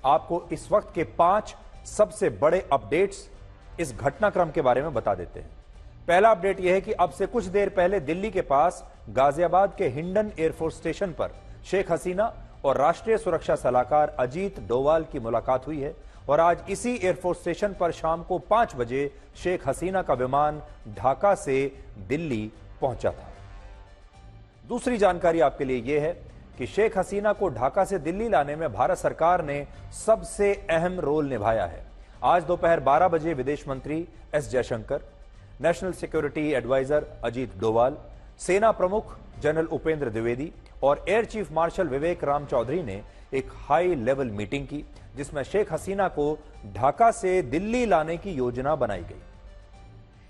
आपको इस वक्त के 5 सबसे बड़े अपडेट्स इस घटनाक्रम के बारे में बता देते हैं। पहला अपडेट यह है कि अब से कुछ देर पहले दिल्ली के पास गाजियाबाद के हिंडन एयरफोर्स स्टेशन पर शेख हसीना और राष्ट्रीय सुरक्षा सलाहकार अजीत डोवाल की मुलाकात हुई है और आज इसी एयरफोर्स स्टेशन पर शाम को 5 बजे शेख हसीना का विमान ढाका से दिल्ली पहुंचा था। दूसरी जानकारी आपके लिए यह है कि शेख हसीना को ढाका से दिल्ली लाने में भारत सरकार ने सबसे अहम रोल निभाया है। आज दोपहर 12 बजे विदेश मंत्री S Jaishankar, national security adviser Ajit Doval, सेना प्रमुख जनरल उपेंद्र द्विवेदी और air chief marshal Vivek Ram Chaudhary ने एक हाई लेवल मीटिंग की, जिसमें शेख हसीना को ढाका से दिल्ली लाने की योजना बनाई गई।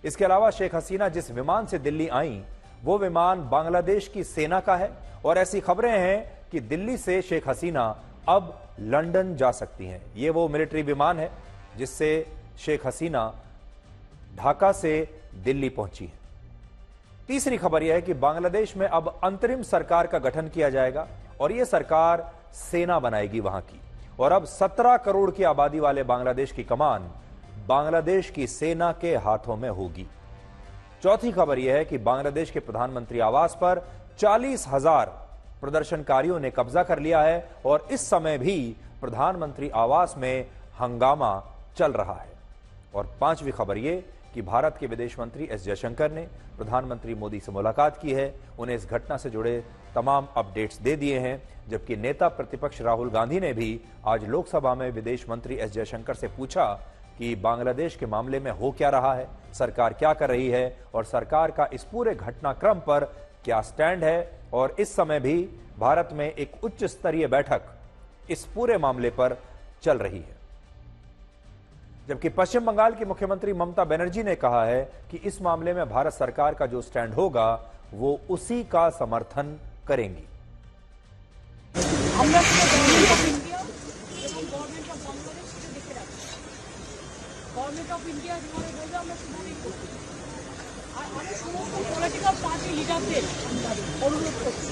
इसके अलावा शेख हसीना जिस विमान से दिल्ली आई वो विमान बांग्लादेश की सेना का है और ऐसी खबरें हैं कि दिल्ली से शेख हसीना अब लंदन जा सकती हैं। ये वो मिलिट्री विमान है जिससे शेख हसीना ढाका से दिल्ली पहुंची है। तीसरी खबर यह है कि बांग्लादेश में अब अंतरिम सरकार का गठन किया जाएगा और यह सरकार सेना बनाएगी वहां की, और अब 17 करोड़ की आबादी वाले बांग्लादेश की कमान बांग्लादेश की सेना के हाथों में होगी। चौथी खबर यह है कि बांग्लादेश के प्रधानमंत्री आवास पर 40,000 प्रदर्शनकारियों ने कब्जा कर लिया है और इस समय भी प्रधानमंत्री आवास में हंगामा चल रहा है। और पांचवी खबर यह कि भारत के विदेश मंत्री एस जयशंकर ने प्रधानमंत्री मोदी से मुलाकात की है, उन्हें इस घटना से जुड़े तमाम अपडेट्स दे दिए हैं। जबकि नेता प्रतिपक्ष राहुल गांधी ने भी आज लोकसभा में विदेश मंत्री एस जयशंकर से पूछा कि बांग्लादेश के मामले में हो क्या रहा है, सरकार क्या कर रही है और सरकार का इस पूरे घटनाक्रम पर क्या स्टैंड है। और इस समय भी भारत में एक उच्च स्तरीय बैठक इस पूरे मामले पर चल रही है। जबकि पश्चिम बंगाल की मुख्यमंत्री ममता बनर्जी ने कहा है कि इस मामले में भारत सरकार का जो स्टैंड होगा वो उसी का समर्थन करेंगी। गवर्नमेंट ऑफ इंडिया बोलবে আমরা শুনানি করব আর আমি সমস্ত পলিটিক্যাল পার্টি লিডারদের অনুরোধ করছি,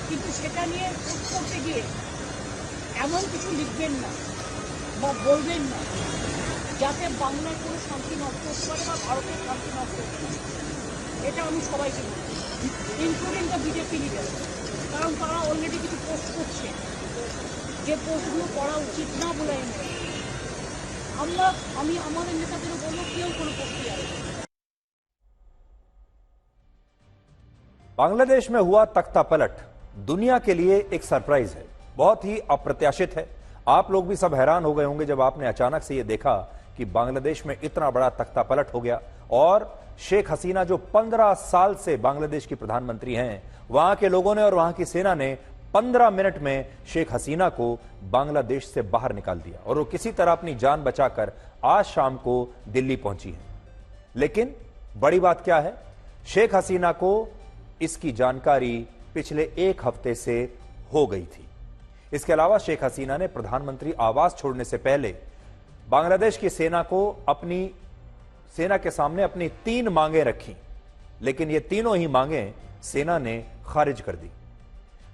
কিন্তু সেটা নিয়ে পোস্ট করতে গিয়ে এমন কিছু লিখবেন না বা বলবেন না যাতে বাংলার কোনো শান্তি নষ্ট হতে পারে বা ভারতের শান্তি নষ্ট হতে পারে। এটা আমি সবাইকে বলছি, ইনক্লুডিং দ্য বিজেপি লিডার, কারণ তারা অলরেডি কিছু পোস্ট করছে যে পোস্টগুলো করা উচিত না বলে আমি আমাদের নেতাদের বলবো কেউ কোনো পোস্টই আসবে। बांग्लादेश में हुआ तख्ता पलट दुनिया के लिए एक सरप्राइज है, बहुत ही अप्रत्याशित है। आप लोग भी सब हैरान हो गए होंगे जब आपने अचानक से यह देखा कि बांग्लादेश में इतना बड़ा तख्ता पलट हो गया और शेख हसीना जो 15 साल से बांग्लादेश की प्रधानमंत्री हैं, वहां के लोगों ने और वहां की सेना ने 15 मिनट में शेख हसीना को बांग्लादेश से बाहर निकाल दिया और वो किसी तरह अपनी जान बचाकर आज शाम को दिल्ली पहुंची है। लेकिन बड़ी बात क्या है, शेख हसीना को इसकी जानकारी पिछले 1 हफ्ते से हो गई थी। इसके अलावा शेख हसीना ने प्रधानमंत्री आवास छोड़ने से पहले बांग्लादेश की सेना के सामने अपनी 3 मांगें रखी, लेकिन ये तीनों ही मांगें सेना ने खारिज कर दी।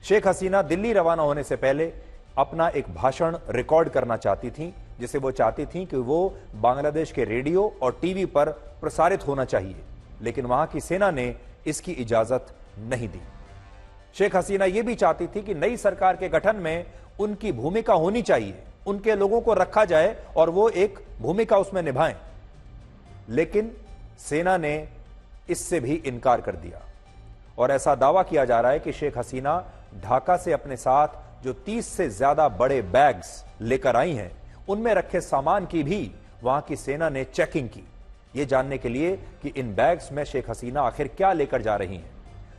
शेख हसीना दिल्ली रवाना होने से पहले अपना एक भाषण रिकॉर्ड करना चाहती थी, जिसे वो चाहती थी कि वो बांग्लादेश के रेडियो और टीवी पर प्रसारित होना चाहिए, लेकिन वहां की सेना ने इसकी इजाजत नहीं दी। शेख हसीना यह भी चाहती थी कि नई सरकार के गठन में उनकी भूमिका होनी चाहिए, उनके लोगों को रखा जाए और वो एक भूमिका उसमें निभाएं, लेकिन सेना ने इससे भी इनकार कर दिया। और ऐसा दावा किया जा रहा है कि शेख हसीना ढाका से अपने साथ जो 30 से ज्यादा बड़े बैग्स लेकर आई हैं, उनमें रखे सामान की भी वहां की सेना ने चेकिंग की, यह जानने के लिए कि इन बैग्स में शेख हसीना आखिर क्या लेकर जा रही हैं।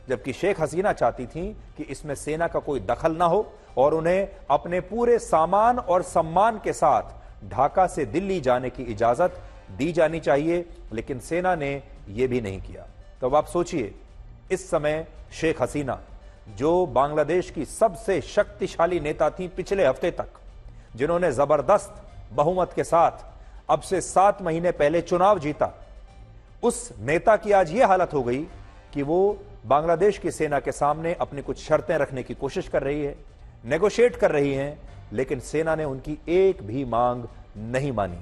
जबकि शेख हसीना चाहती थी कि इसमें सेना का कोई दखल ना हो और उन्हें अपने पूरे सामान और सम्मान के साथ ढाका से दिल्ली जाने की इजाजत दी जानी चाहिए, लेकिन सेना ने यह भी नहीं किया। तो अब आप सोचिए, इस समय शेख हसीना जो बांग्लादेश की सबसे शक्तिशाली नेता थी पिछले हफ्ते तक, जिन्होंने जबरदस्त बहुमत के साथ अब से 7 महीने पहले चुनाव जीता, उस नेता की आज यह हालत हो गई कि वो बांग्लादेश की सेना के सामने अपनी कुछ शर्तें रखने की कोशिश कर रही है, नेगोशिएट कर रही हैं लेकिन सेना ने उनकी एक भी मांग नहीं मानी।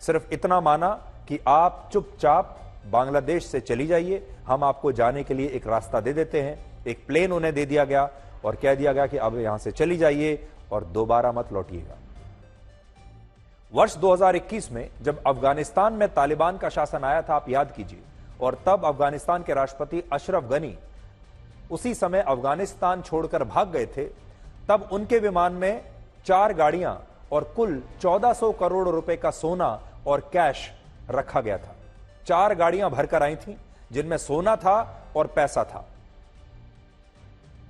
सिर्फ इतना माना कि आप चुपचाप बांग्लादेश से चली जाइए, हम आपको जाने के लिए एक रास्ता दे देते हैं। एक प्लेन उन्हें दे दिया गया और कह दिया गया कि अब यहां से चली जाइए और दोबारा मत लौटिएगा। वर्ष 2021 में जब अफगानिस्तान में तालिबान का शासन आया था, आप याद कीजिए, और तब अफगानिस्तान के राष्ट्रपति अशरफ गनी उसी समय अफगानिस्तान छोड़कर भाग गए थे। तब उनके विमान में 4 गाड़ियां और कुल 1400 करोड़ रुपए का सोना और कैश रखा गया था। 4 गाड़ियां भरकर आई थीं जिनमें सोना था और पैसा था।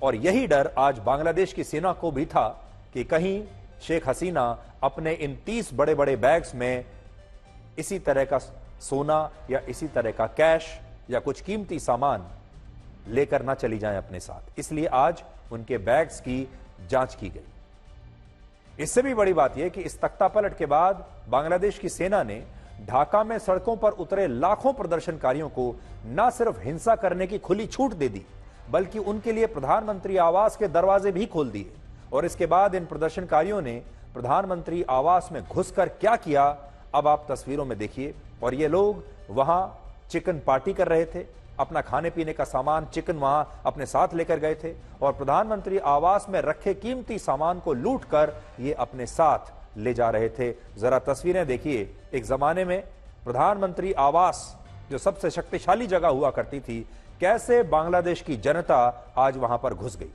और यही डर आज बांग्लादेश की सेना को भी था कि कहीं शेख हसीना अपने इन 30 बड़े बड़े बैग्स में इसी तरह का सोना या इसी तरह का कैश या कुछ कीमती सामान लेकर ना चली जाएं अपने साथ। इसलिए आज उनके बैग्स की जांच की गई। इससे भी बड़ी बात यह कि इस तख्तापलट के बाद बांग्लादेश की सेना ने ढाका में सड़कों पर उतरे लाखों प्रदर्शनकारियों को न सिर्फ हिंसा करने की खुली छूट दे दी, बल्कि उनके लिए प्रधानमंत्री आवास के दरवाजे भी खोल दिए। और इसके बाद इन प्रदर्शनकारियों ने प्रधानमंत्री आवास में घुसकर क्या किया, अब आप तस्वीरों में देखिए। और ये लोग वहां चिकन पार्टी कर रहे थे, अपना खाने पीने का सामान चिकन वहां अपने साथ लेकर गए थे और प्रधानमंत्री आवास में रखे कीमती सामान को लूटकर ये अपने साथ ले जा रहे थे। जरा तस्वीरें देखिए। एक जमाने में प्रधानमंत्री आवास जो सबसे शक्तिशाली जगह हुआ करती थी, कैसे बांग्लादेश की जनता आज वहां पर घुस गई।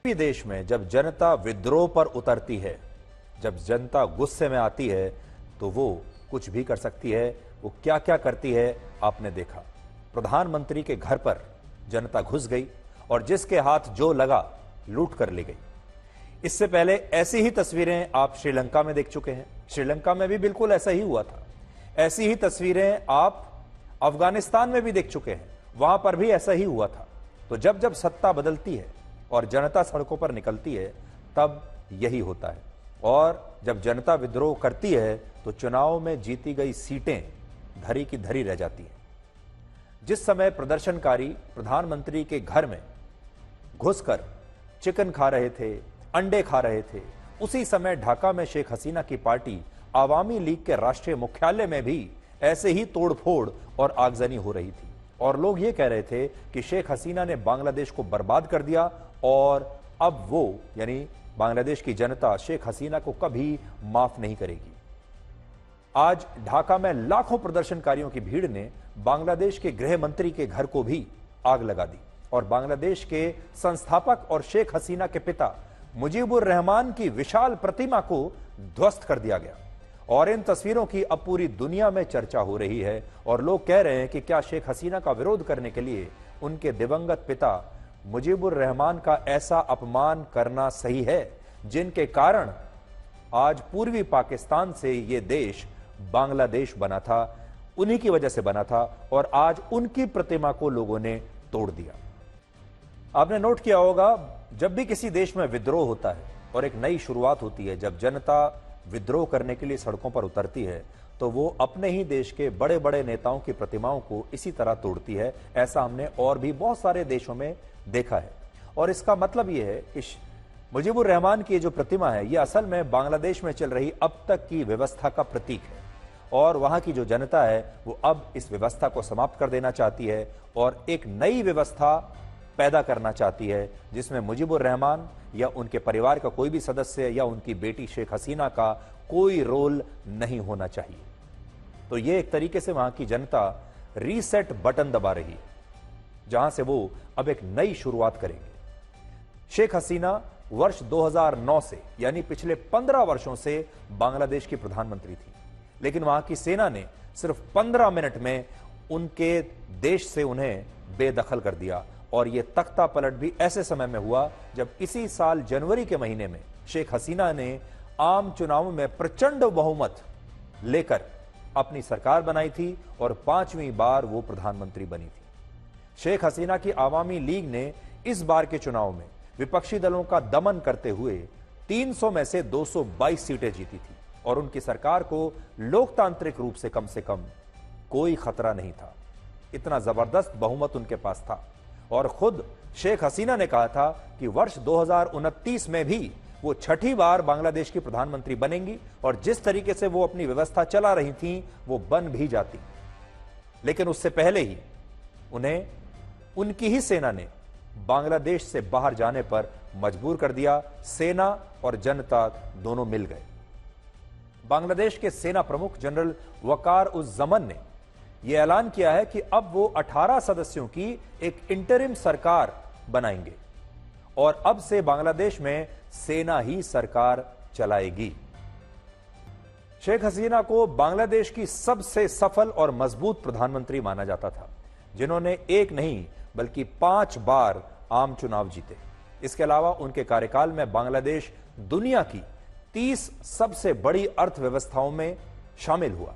भी देश में जब जनता विद्रोह पर उतरती है, जब जनता गुस्से में आती है, तो वो कुछ भी कर सकती है। वो क्या क्या करती है आपने देखा। प्रधानमंत्री के घर पर जनता घुस गई और जिसके हाथ जो लगा लूट कर ले गई। इससे पहले ऐसी ही तस्वीरें आप श्रीलंका में देख चुके हैं। श्रीलंका में भी बिल्कुल ऐसा ही हुआ था। ऐसी ही तस्वीरें आप अफगानिस्तान में भी देख चुके हैं, वहां पर भी ऐसा ही हुआ था। तो जब जब सत्ता बदलती है और जनता सड़कों पर निकलती है, तब यही होता है। और जब जनता विद्रोह करती है तो चुनाव में जीती गई सीटें धरी की धरी रह जाती हैं। जिस समय प्रदर्शनकारी प्रधानमंत्री के घर में घुसकर चिकन खा रहे थे, अंडे खा रहे थे, उसी समय ढाका में शेख हसीना की पार्टी आवामी लीग के राष्ट्रीय मुख्यालय में भी ऐसे ही तोड़फोड़ और आगजनी हो रही थी। और लोग ये कह रहे थे कि शेख हसीना ने बांग्लादेश को बर्बाद कर दिया और अब वो यानी बांग्लादेश की जनता शेख हसीना को कभी माफ नहीं करेगी। आज ढाका में लाखों प्रदर्शनकारियों की भीड़ ने बांग्लादेश के गृह मंत्री के घर को भी आग लगा दी और बांग्लादेश के संस्थापक और शेख हसीना के पिता मुजीबुर रहमान की विशाल प्रतिमा को ध्वस्त कर दिया गया। और इन तस्वीरों की अब पूरी दुनिया में चर्चा हो रही है और लोग कह रहे हैं कि क्या शेख हसीना का विरोध करने के लिए उनके दिवंगत पिता मुजीबुर रहमान का ऐसा अपमान करना सही है, जिनके कारण आज पूर्वी पाकिस्तान से ये देश बांग्लादेश बना था, उन्हीं की वजह से बना था और आज उनकी प्रतिमा को लोगों ने तोड़ दिया। आपने नोट किया होगा, जब भी किसी देश में विद्रोह होता है और एक नई शुरुआत होती है, जब जनता विद्रोह करने के लिए सड़कों पर उतरती है, तो वो अपने ही देश के बड़े बड़े नेताओं की प्रतिमाओं को इसी तरह तोड़ती है। ऐसा हमने और भी बहुत सारे देशों में देखा है। और इसका मतलब यह है कि मुजीबुर रहमान की जो प्रतिमा है, यह असल में बांग्लादेश में चल रही अब तक की व्यवस्था का प्रतीक है और वहां की जो जनता है वो अब इस व्यवस्था को समाप्त कर देना चाहती है और एक नई व्यवस्था पैदा करना चाहती है, जिसमें मुजीबुर रहमान या उनके परिवार का कोई भी सदस्य या उनकी बेटी शेख हसीना का कोई रोल नहीं होना चाहिए। तो ये एक तरीके से वहां की जनता रीसेट बटन दबा रही है, जहां से वो अब एक नई शुरुआत करेंगे। शेख हसीना वर्ष 2009 से यानी पिछले 15 वर्षों से बांग्लादेश की प्रधानमंत्री थी, लेकिन वहां की सेना ने सिर्फ 15 मिनट में उनके देश से उन्हें बेदखल कर दिया। और यह तख्ता पलट भी ऐसे समय में हुआ जब इसी साल जनवरी के महीने में शेख हसीना ने आम चुनाव में प्रचंड बहुमत लेकर अपनी सरकार बनाई थी और 5वीं बार वो प्रधानमंत्री बनी थी। शेख हसीना की आवामी लीग ने इस बार के चुनाव में विपक्षी दलों का दमन करते हुए 300 में से 222 सीटें जीती थी और उनकी सरकार को लोकतांत्रिक रूप से कम कोई खतरा नहीं था। इतना जबरदस्त बहुमत उनके पास था और खुद शेख हसीना ने कहा था कि वर्ष 2029 में भी वो 6ठी बार बांग्लादेश की प्रधानमंत्री बनेंगी और जिस तरीके से वो अपनी व्यवस्था चला रही थी वो बन भी जाती। लेकिन उससे पहले ही उन्हें उनकी ही सेना ने बांग्लादेश से बाहर जाने पर मजबूर कर दिया। सेना और जनता दोनों मिल गए। बांग्लादेश के सेना प्रमुख जनरल वकार उज जमन ने यह ऐलान किया है कि अब वो 18 सदस्यों की एक इंटरिम सरकार बनाएंगे और अब से बांग्लादेश में सेना ही सरकार चलाएगी। शेख हसीना को बांग्लादेश की सबसे सफल और मजबूत प्रधानमंत्री माना जाता था, जिन्होंने एक नहीं बल्कि 5 बार आम चुनाव जीते। इसके अलावा उनके कार्यकाल में बांग्लादेश दुनिया की 30 सबसे बड़ी अर्थव्यवस्थाओं में शामिल हुआ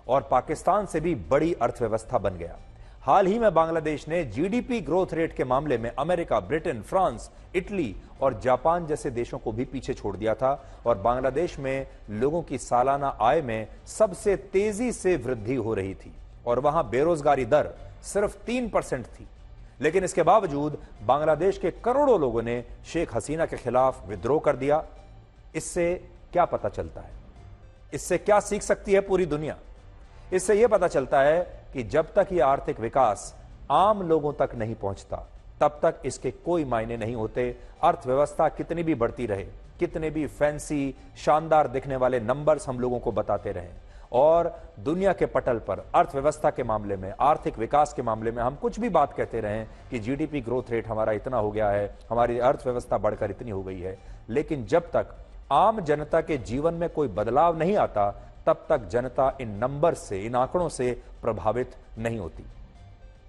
और पाकिस्तान से भी बड़ी अर्थव्यवस्था बन गया। हाल ही में बांग्लादेश ने जीडीपी ग्रोथ रेट के मामले में अमेरिका, ब्रिटेन, फ्रांस, इटली और जापान जैसे देशों को भी पीछे छोड़ दिया था और बांग्लादेश में लोगों की सालाना आय में सबसे तेजी से वृद्धि हो रही थी और वहां बेरोजगारी दर सिर्फ 3% थी। लेकिन इसके बावजूद बांग्लादेश के करोड़ों लोगों ने शेख हसीना के खिलाफ विद्रोह कर दिया। इससे क्या पता चलता है? इससे क्या सीख सकती है पूरी दुनिया? इससे यह पता चलता है कि जब तक यह आर्थिक विकास आम लोगों तक नहीं पहुंचता, तब तक इसके कोई मायने नहीं होते। अर्थव्यवस्था कितनी भी बढ़ती रहे, कितने भी फैंसी शानदार दिखने वाले नंबर्स हम लोगों को बताते रहें और दुनिया के पटल पर अर्थव्यवस्था के मामले में, आर्थिक विकास के मामले में हम कुछ भी बात कहते रहें कि जीडीपी ग्रोथ रेट हमारा इतना हो गया है, हमारी अर्थव्यवस्था बढ़कर इतनी हो गई है, लेकिन जब तक आम जनता के जीवन में कोई बदलाव नहीं आता तब तक जनता इन नंबर से, इन आंकड़ों से प्रभावित नहीं होती।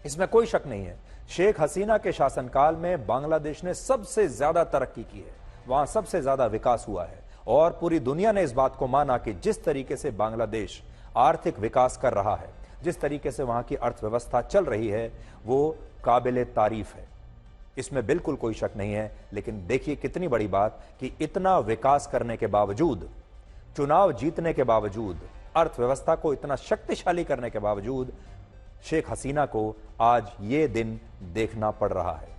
इसमें कोई शक नहीं है, शेख हसीना के शासनकाल में बांग्लादेश ने सबसे ज्यादा तरक्की की है, वहां सबसे ज्यादा विकास हुआ है और पूरी दुनिया ने इस बात को माना कि जिस तरीके से बांग्लादेश आर्थिक विकास कर रहा है, जिस तरीके से वहां की अर्थव्यवस्था चल रही है, वो काबिले तारीफ है, इसमें बिल्कुल कोई शक नहीं है। लेकिन देखिए कितनी बड़ी बात कि इतना विकास करने के बावजूद, चुनाव जीतने के बावजूद, अर्थव्यवस्था को इतना शक्तिशाली करने के बावजूद शेख हसीना को आज ये दिन देखना पड़ रहा है।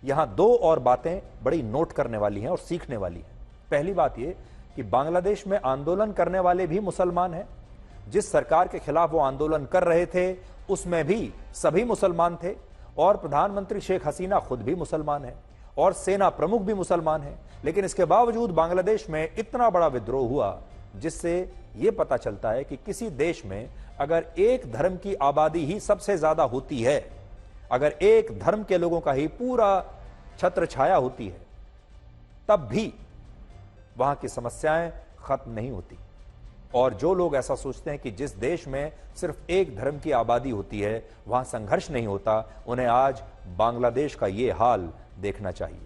यहां दो और बातें बड़ी नोट करने वाली हैं और सीखने वाली हैं। पहली बात यह कि बांग्लादेश में आंदोलन करने वाले भी मुसलमान हैं। जिस सरकार के खिलाफ वो आंदोलन कर रहे थे उसमें भी सभी मुसलमान थे और प्रधानमंत्री शेख हसीना खुद भी मुसलमान है और सेना प्रमुख भी मुसलमान है। लेकिन इसके बावजूद बांग्लादेश में इतना बड़ा विद्रोह हुआ, जिससे यह पता चलता है कि किसी देश में अगर एक धर्म की आबादी ही सबसे ज्यादा होती है, अगर एक धर्म के लोगों का ही पूरा छत्र छाया होती है, तब भी वहां की समस्याएं खत्म नहीं होती। और जो लोग ऐसा सोचते हैं कि जिस देश में सिर्फ एक धर्म की आबादी होती है वहां संघर्ष नहीं होता, उन्हें आज बांग्लादेश का यह हाल देखना चाहिए।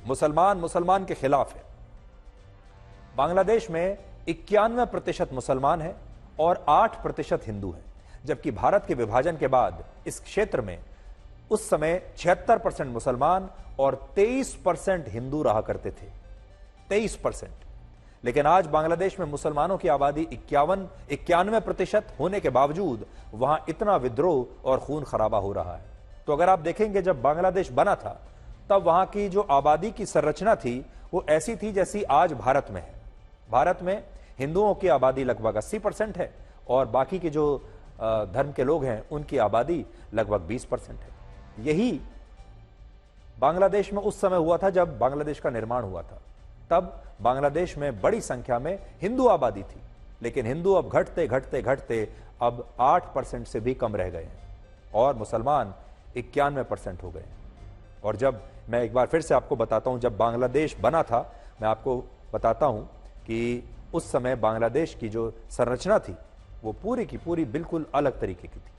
मुसलमान मुसलमान के खिलाफ है। बांग्लादेश में 91% मुसलमान है और 8% हिंदू है, जबकि भारत के विभाजन के बाद इस क्षेत्र में उस समय 76% मुसलमान और 23% हिंदू रहा करते थे, 23%। लेकिन आज बांग्लादेश में मुसलमानों की आबादी 91% होने के बावजूद वहां इतना विद्रोह और खून खराबा हो रहा है। तो अगर आप देखेंगे, जब बांग्लादेश बना था तब वहां की जो आबादी की संरचना थी वो ऐसी थी जैसी आज भारत में है। भारत में हिंदुओं की आबादी लगभग 80% है और बाकी के जो धर्म के लोग हैं उनकी आबादी लगभग 20% है। यही बांग्लादेश में उस समय हुआ था जब बांग्लादेश का निर्माण हुआ था। तब बांग्लादेश में बड़ी संख्या में हिंदू आबादी थी, लेकिन हिंदू अब घटते घटते घटते अब 8% से भी कम रह गए हैं और मुसलमान 91% हो गए। और जब मैं एक बार फिर से आपको बताता हूं, जब बांग्लादेश बना था, मैं आपको बताता हूं कि उस समय बांग्लादेश की जो संरचना थी वो पूरी की पूरी बिल्कुल अलग तरीके की थी।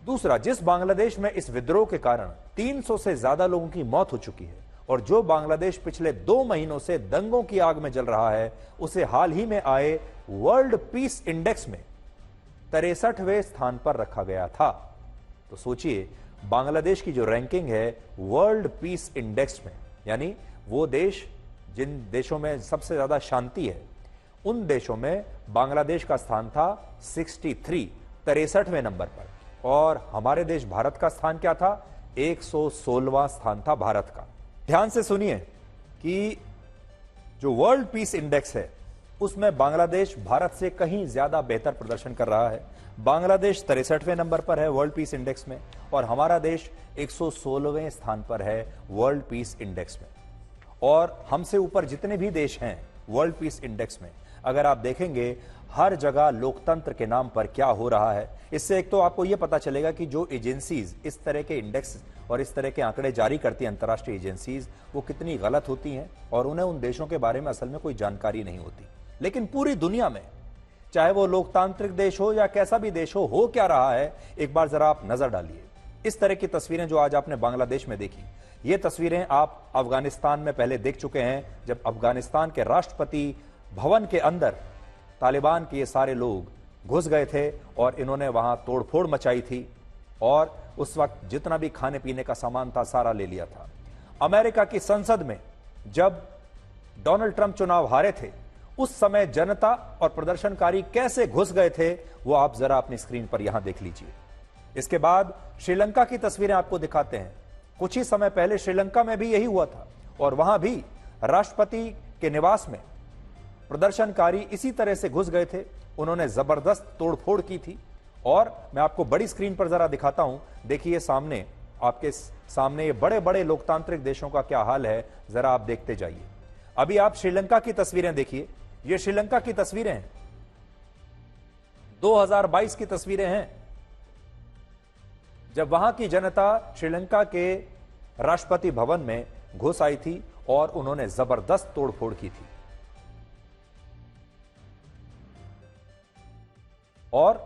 दूसरा, जिस बांग्लादेश में इस विद्रोह के कारण 300 से ज्यादा लोगों की मौत हो चुकी है और जो बांग्लादेश पिछले 2 महीनों से दंगों की आग में जल रहा है, उसे हाल ही में आए वर्ल्ड पीस इंडेक्स में 63वें स्थान पर रखा गया था। तो सोचिए, बांग्लादेश की जो रैंकिंग है वर्ल्ड पीस इंडेक्स में, यानी वो देश जिन देशों में सबसे ज्यादा शांति है, उन देशों में बांग्लादेश का स्थान था 63वें नंबर पर। और हमारे देश भारत का स्थान क्या था? 116वां स्थान था भारत का। ध्यान से सुनिए कि जो वर्ल्ड पीस इंडेक्स है उसमें बांग्लादेश भारत से कहीं ज्यादा बेहतर प्रदर्शन कर रहा है। बांग्लादेश 63वें नंबर पर है वर्ल्ड पीस इंडेक्स में और हमारा देश 116वें स्थान पर है वर्ल्ड पीस इंडेक्स में। और हमसे ऊपर जितने भी देश हैं वर्ल्ड पीस इंडेक्स में, अगर आप देखेंगे हर जगह लोकतंत्र के नाम पर क्या हो रहा है। इससे एक तो आपको यह पता चलेगा कि जो एजेंसीज इस तरह के इंडेक्स और इस तरह के आंकड़े जारी करती हैं, अंतर्राष्ट्रीय एजेंसीज, वो कितनी गलत होती हैं और उन्हें उन देशों के बारे में असल में कोई जानकारी नहीं होती। लेकिन पूरी दुनिया में, चाहे वो लोकतांत्रिक देश हो या कैसा भी देश हो क्या रहा है, एक बार जरा आप नजर डालिए। इस तरह की तस्वीरें जो आज आपने बांग्लादेश में देखी, ये तस्वीरें आप अफगानिस्तान में पहले देख चुके हैं, जब अफगानिस्तान के राष्ट्रपति भवन के अंदर तालिबान के ये सारे लोग घुस गए थे और इन्होंने वहां तोड़फोड़ मचाई थी और उस वक्त जितना भी खाने पीने का सामान था सारा ले लिया था। अमेरिका की संसद में जब डोनाल्ड ट्रंप चुनाव हारे थे, उस समय जनता और प्रदर्शनकारी कैसे घुस गए थे वो आप जरा अपनी स्क्रीन पर यहां देख लीजिए। इसके बाद श्रीलंका की तस्वीरें आपको दिखाते हैं। कुछ ही समय पहले श्रीलंका में भी यही हुआ था और वहां भी राष्ट्रपति के निवास में प्रदर्शनकारी इसी तरह से घुस गए थे। उन्होंने जबरदस्त तोड़फोड़ की थी और मैं आपको बड़ी स्क्रीन पर जरा दिखाता हूं। देखिए सामने, आपके सामने ये बड़े बड़े लोकतांत्रिक देशों का क्या हाल है, जरा आप देखते जाइए। अभी आप श्रीलंका की तस्वीरें देखिए, ये श्रीलंका की तस्वीरें हैं। 2022 की तस्वीरें हैं, जब वहां की जनता श्रीलंका के राष्ट्रपति भवन में घुस आई थी और उन्होंने जबरदस्त तोड़फोड़ की थी। और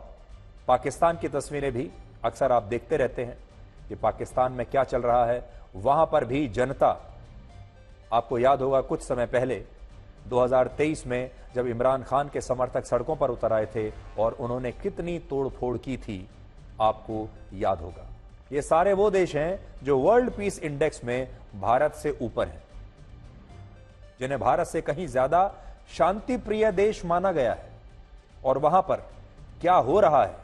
पाकिस्तान की तस्वीरें भी अक्सर आप देखते रहते हैं कि पाकिस्तान में क्या चल रहा है। वहां पर भी जनता, आपको याद होगा कुछ समय पहले 2023 में जब इमरान खान के समर्थक सड़कों पर उतर आए थे और उन्होंने कितनी तोड़फोड़ की थी, आपको याद होगा। ये सारे वो देश हैं जो वर्ल्ड पीस इंडेक्स में भारत से ऊपर हैं, जिन्हें भारत से कहीं ज्यादा शांति प्रिय देश माना गया है। और वहां पर क्या हो रहा है,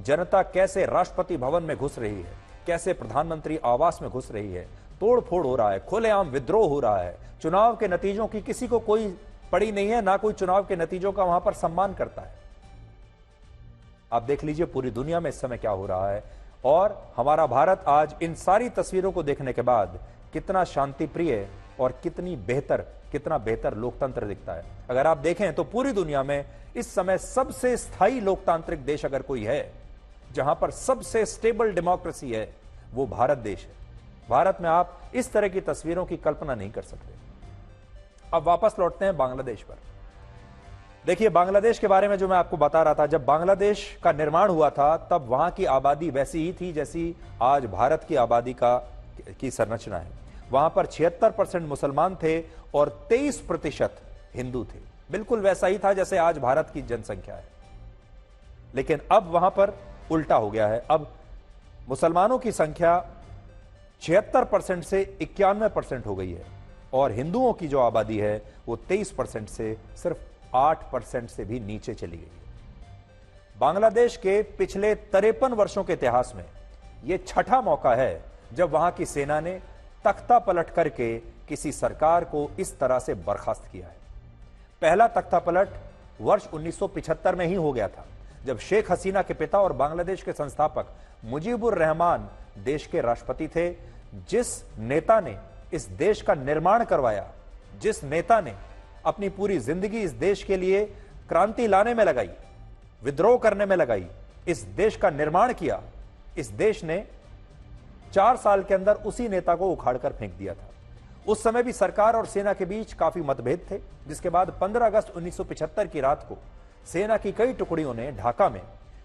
जनता कैसे राष्ट्रपति भवन में घुस रही है, कैसे प्रधानमंत्री आवास में घुस रही है, तोड़फोड़ हो रहा है, खुलेआम विद्रोह हो रहा है। चुनाव के नतीजों की किसी को कोई पड़ी नहीं है, ना कोई चुनाव के नतीजों का वहां पर सम्मान करता है। आप देख लीजिए पूरी दुनिया में इस समय क्या हो रहा है। और हमारा भारत आज इन सारी तस्वीरों को देखने के बाद कितना शांति प्रिय और कितना बेहतर लोकतंत्र दिखता है। अगर आप देखें तो पूरी दुनिया में इस समय सबसे स्थायी लोकतांत्रिक देश अगर कोई है, जहां पर सबसे स्टेबल डेमोक्रेसी है, वो भारत देश है। भारत में आप इस तरह की तस्वीरों की कल्पना नहीं कर सकते। अब वापस लौटते हैं बांग्लादेश पर। देखिए, बांग्लादेश के बारे में जो मैं आपको बता रहा था, जब बांग्लादेश का निर्माण हुआ था तब वहां की आबादी वैसी ही थी जैसी आज भारत की आबादी की संरचना है। वहां पर 76% मुसलमान थे और 23% हिंदू थे। बिल्कुल वैसा ही था जैसे आज भारत की जनसंख्या है। लेकिन अब वहां पर उल्टा हो गया है। अब मुसलमानों की संख्या 76% से 91% हो गई है और हिंदुओं की जो आबादी है वो 23% से सिर्फ 8% से भी नीचे चली गई है। बांग्लादेश के पिछले 53 वर्षों के इतिहास में यह छठा मौका है जब वहां की सेना ने तख्ता पलट करके किसी सरकार को इस तरह से बर्खास्त किया है। पहला तख्ता पलट वर्ष 1975 में ही हो गया था, जब शेख हसीना के पिता और बांग्लादेश के संस्थापक मुजीबुर रहमान देश के राष्ट्रपति थे। जिस नेता ने इस देश का निर्माण करवाया, जिस नेता ने अपनी पूरी जिंदगी इस देश के लिए क्रांति लाने में लगाई, विद्रोह करने में लगाई, इस देश का निर्माण किया, इस देश ने 4 साल के अंदर उसी नेता को उखाड़कर फेंक दिया था। उस समय भी सरकार और सेना के बीच काफी मतभेद थे, जिसके बाद 15 अगस्त 1975 की रात को सेना की कई टुकड़ियों ने ढाका में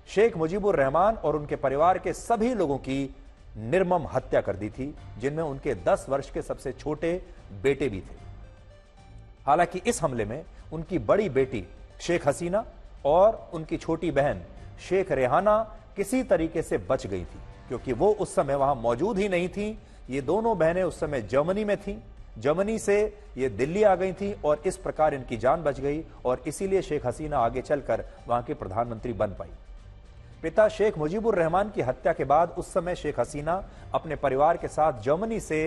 शेख मुजीबुर रहमान और उनके परिवार के सभी लोगों की निर्मम हत्या कर दी थी, जिनमें उनके 10 वर्ष के सबसे छोटे बेटे भी थे। हालांकि इस हमले में उनकी बड़ी बेटी शेख हसीना और उनकी छोटी बहन शेख रेहाना किसी तरीके से बच गई थी, क्योंकि वो उस समय वहां मौजूद ही नहीं थी। ये दोनों बहनें उस समय जर्मनी में थीं। जर्मनी से ये दिल्ली आ गई थी और इस प्रकार इनकी जान बच गई और इसीलिए शेख हसीना आगे चलकर वहां के प्रधानमंत्री बन पाई। पिता शेख मुजीबुर रहमान की हत्या के बाद उस समय शेख हसीना अपने परिवार के साथ जर्मनी से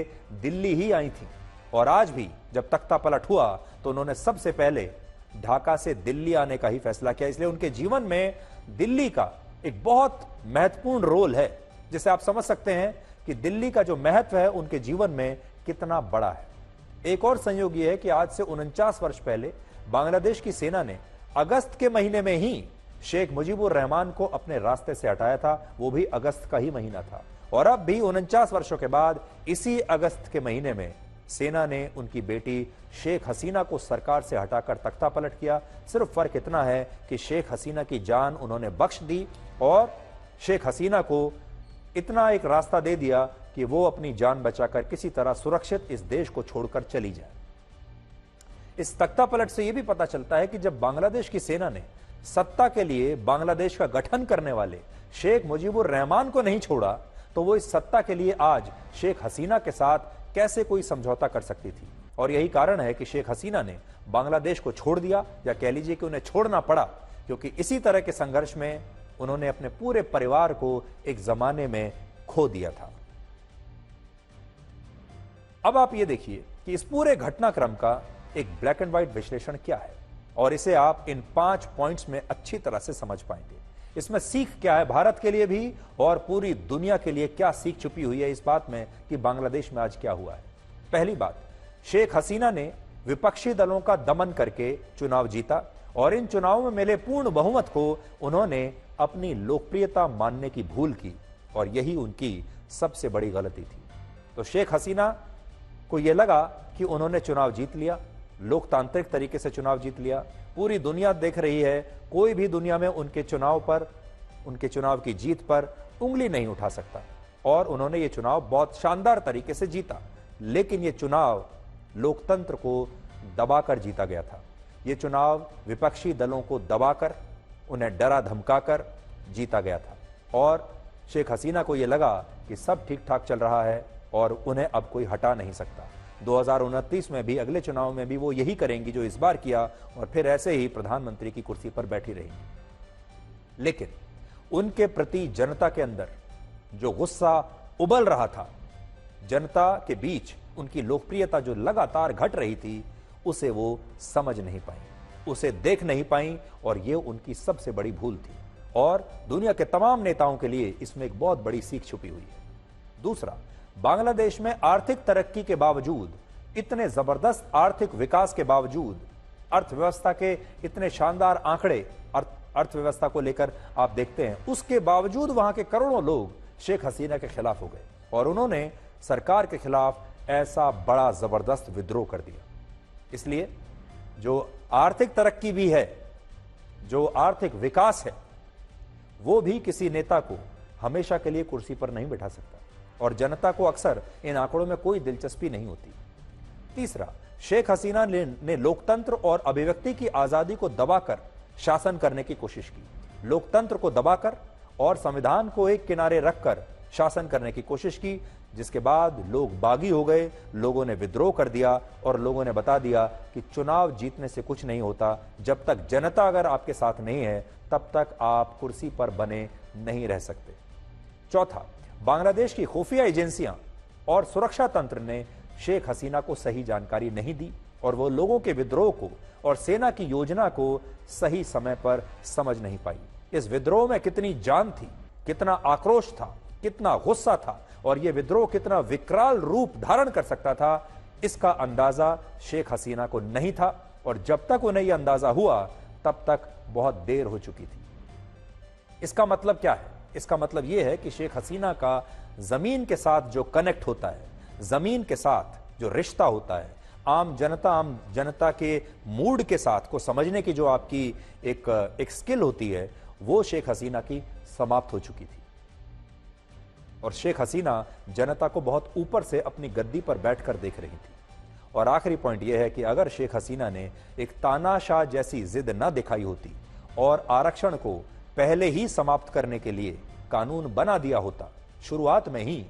दिल्ली ही आई थी और आज भी जब तख्ता पलट हुआ तो उन्होंने सबसे पहले ढाका से दिल्ली आने का ही फैसला किया। इसलिए उनके जीवन में दिल्ली का एक बहुत महत्वपूर्ण रोल है, जिसे आप समझ सकते हैं कि दिल्ली का जो महत्व है उनके जीवन में कितना बड़ा है। एक और संयोग यह है कि आज से 49 वर्ष पहले बांग्लादेश की सेना ने अगस्त के महीने में ही शेख मुजीबुर रहमान को अपने रास्ते से हटाया था, वो भी अगस्त का ही महीना था। और अब भी 49 वर्षों के बाद इसी अगस्त के महीने में सेना ने उनकी बेटी शेख हसीना को सरकार से हटाकर तख्ता पलट किया। सिर्फ फर्क इतना है कि शेख हसीना की जान उन्होंने बख्श दी और शेख हसीना को इतना एक रास्ता दे दिया कि वो अपनी जान बचाकर किसी तरह सुरक्षित इस देश को छोड़कर चली जाए। इस तख्ता पलट से यह भी पता चलता है कि जब बांग्लादेश की सेना ने सत्ता के लिए बांग्लादेश का गठन करने वाले शेख मुजीबुर रहमान को नहीं छोड़ा, तो वो इस सत्ता के लिए आज शेख हसीना के साथ कैसे कोई समझौता कर सकती थी। और यही कारण है कि शेख हसीना ने बांग्लादेश को छोड़ दिया, या कह लीजिए कि उन्हें छोड़ना पड़ा, क्योंकि इसी तरह के संघर्ष में उन्होंने अपने पूरे परिवार को एक जमाने में खो दिया था। अब आप ये देखिए कि इस पूरे घटनाक्रम का एक ब्लैक एंड व्हाइट विश्लेषण क्या है और इसे आप इन 5 पॉइंट्स में अच्छी तरह से समझ पाएंगे। इसमें सीख क्या है भारत के लिए भी और पूरी दुनिया के लिए, क्या सीख छुपी हुई है इस बात में कि बांग्लादेश में आज क्या हुआ है। पहली बात, शेख हसीना ने विपक्षी दलों का दमन करके चुनाव जीता और इन चुनावों में मिले पूर्ण बहुमत को उन्होंने अपनी लोकप्रियता मानने की भूल की और यही उनकी सबसे बड़ी गलती थी। तो शेख हसीना को यह लगा कि उन्होंने चुनाव जीत लिया, लोकतांत्रिक तरीके से चुनाव जीत लिया, पूरी दुनिया देख रही है, कोई भी दुनिया में उनके चुनाव की जीत पर उंगली नहीं उठा सकता। और उन्होंने ये चुनाव बहुत शानदार तरीके से जीता। लेकिन ये चुनाव लोकतंत्र को दबाकर जीता गया था। ये चुनाव विपक्षी दलों को दबाकर, उन्हें डरा धमकाकर जीता गया था। और शेख हसीना को यह लगा कि सब ठीक ठाक चल रहा है और उन्हें अब कोई हटा नहीं सकता। 2029 में भी, अगले चुनाव में भी वो यही करेंगी जो इस बार किया और फिर ऐसे ही प्रधानमंत्री की कुर्सी पर बैठी रहेंगी। लेकिन उनके प्रति जनता के अंदर जो गुस्सा उबल रहा था, जनता के बीच उनकी लोकप्रियता जो लगातार घट रही थी, उसे वो समझ नहीं पाई, उसे देख नहीं पाई और ये उनकी सबसे बड़ी भूल थी। और दुनिया के तमाम नेताओं के लिए इसमें एक बहुत बड़ी सीख छुपी हुई है। दूसरा, बांग्लादेश में आर्थिक तरक्की के बावजूद, इतने जबरदस्त आर्थिक विकास के बावजूद, अर्थव्यवस्था के इतने शानदार आंकड़े अर्थव्यवस्था को लेकर आप देखते हैं, उसके बावजूद वहां के करोड़ों लोग शेख हसीना के खिलाफ हो गए और उन्होंने सरकार के खिलाफ ऐसा बड़ा जबरदस्त विद्रोह कर दिया। इसलिए जो आर्थिक तरक्की भी है, जो आर्थिक विकास है, वो भी किसी नेता को हमेशा के लिए कुर्सी पर नहीं बिठा सकता और जनता को अक्सर इन आंकड़ों में कोई दिलचस्पी नहीं होती। तीसरा, शेख हसीना ने लोकतंत्र और अभिव्यक्ति की आजादी को दबाकर शासन करने की कोशिश की। लोकतंत्र को दबाकर और संविधान को एक किनारे रखकर शासन करने की कोशिश की, जिसके बाद लोग बागी हो गए, लोगों ने विद्रोह कर दिया और लोगों ने बता दिया कि चुनाव जीतने से कुछ नहीं होता, जब तक जनता अगर आपके साथ नहीं है तब तक आप कुर्सी पर बने नहीं रह सकते। चौथा, बांग्लादेश की खुफिया एजेंसियां और सुरक्षा तंत्र ने शेख हसीना को सही जानकारी नहीं दी और वो लोगों के विद्रोह को और सेना की योजना को सही समय पर समझ नहीं पाई। इस विद्रोह में कितनी जान थी, कितना आक्रोश था, कितना गुस्सा था और यह विद्रोह कितना विकराल रूप धारण कर सकता था, इसका अंदाजा शेख हसीना को नहीं था। और जब तक उन्हें यह अंदाजा हुआ तब तक बहुत देर हो चुकी थी। इसका मतलब क्या है? इसका मतलब यह है कि शेख हसीना का जमीन के साथ जो कनेक्ट होता है, जमीन के साथ जो रिश्ता होता है, आम जनता के मूड के साथ को समझने की जो आपकी एक स्किल होती है, वो शेख हसीना की समाप्त हो चुकी थी। और शेख हसीना जनता को बहुत ऊपर से अपनी गद्दी पर बैठकर देख रही थी। और आखिरी पॉइंट यह है कि अगर शेख हसीना ने एक तानाशाह जैसी जिद न दिखाई होती और आरक्षण को पहले ही समाप्त करने के लिए कानून बना दिया होता शुरुआत में ही,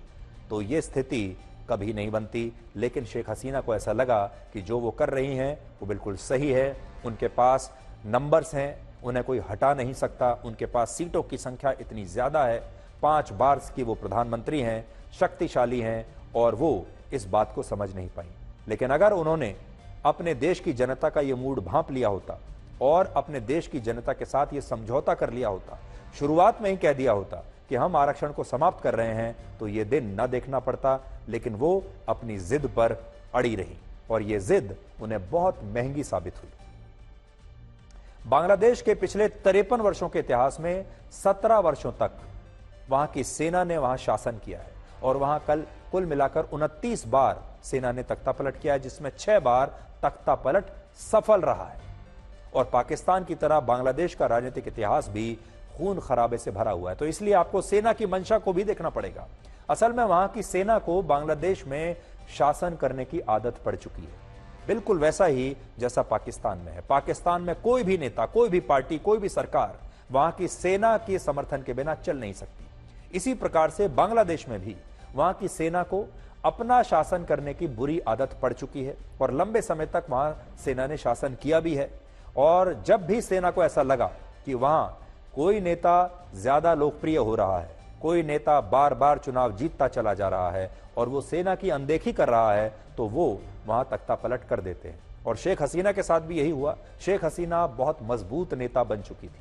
तो यह स्थिति कभी नहीं बनती। लेकिन शेख हसीना को ऐसा लगा कि जो वो कर रही हैं वो बिल्कुल सही है, उनके पास नंबर्स हैं, उन्हें कोई हटा नहीं सकता, उनके पास सीटों की संख्या इतनी ज्यादा है, 5 बार की वो प्रधानमंत्री हैं, शक्तिशाली हैं और वो इस बात को समझ नहीं पाई। लेकिन अगर उन्होंने अपने देश की जनता का ये मूड भांप लिया होता और अपने देश की जनता के साथ ये समझौता कर लिया होता, शुरुआत में ही कह दिया होता कि हम आरक्षण को समाप्त कर रहे हैं, तो ये दिन न देखना पड़ता। लेकिन वो अपनी जिद पर अड़ी रही और ये जिद उन्हें बहुत महंगी साबित हुई। बांग्लादेश के पिछले 53 वर्षों के इतिहास में 17 वर्षों तक वहां की सेना ने वहां शासन किया है और वहां कुल मिलाकर 29 बार सेना ने तख्तापलट किया है, जिसमें 6 बार तख्तापलट सफल रहा है। और पाकिस्तान की तरह बांग्लादेश का राजनीतिक इतिहास भी खून खराबे से भरा हुआ है। तो इसलिए आपको सेना की मंशा को भी देखना पड़ेगा। असल में वहां की सेना को बांग्लादेश में शासन करने की आदत पड़ चुकी है, बिल्कुल वैसा ही जैसा पाकिस्तान में है। पाकिस्तान में कोई भी नेता, कोई भी पार्टी, कोई भी सरकार वहां की सेना के समर्थन के बिना चल नहीं सकती। इसी प्रकार से बांग्लादेश में भी वहां की सेना को अपना शासन करने की बुरी आदत पड़ चुकी है और लंबे समय तक वहां सेना ने शासन किया भी है। और जब भी सेना को ऐसा लगा कि वहां कोई नेता ज्यादा लोकप्रिय हो रहा है, कोई नेता बार बार चुनाव जीतता चला जा रहा है और वो सेना की अनदेखी कर रहा है, तो वो वहां तख्तापलट कर देते हैं। और शेख हसीना के साथ भी यही हुआ। शेख हसीना बहुत मजबूत नेता बन चुकी थी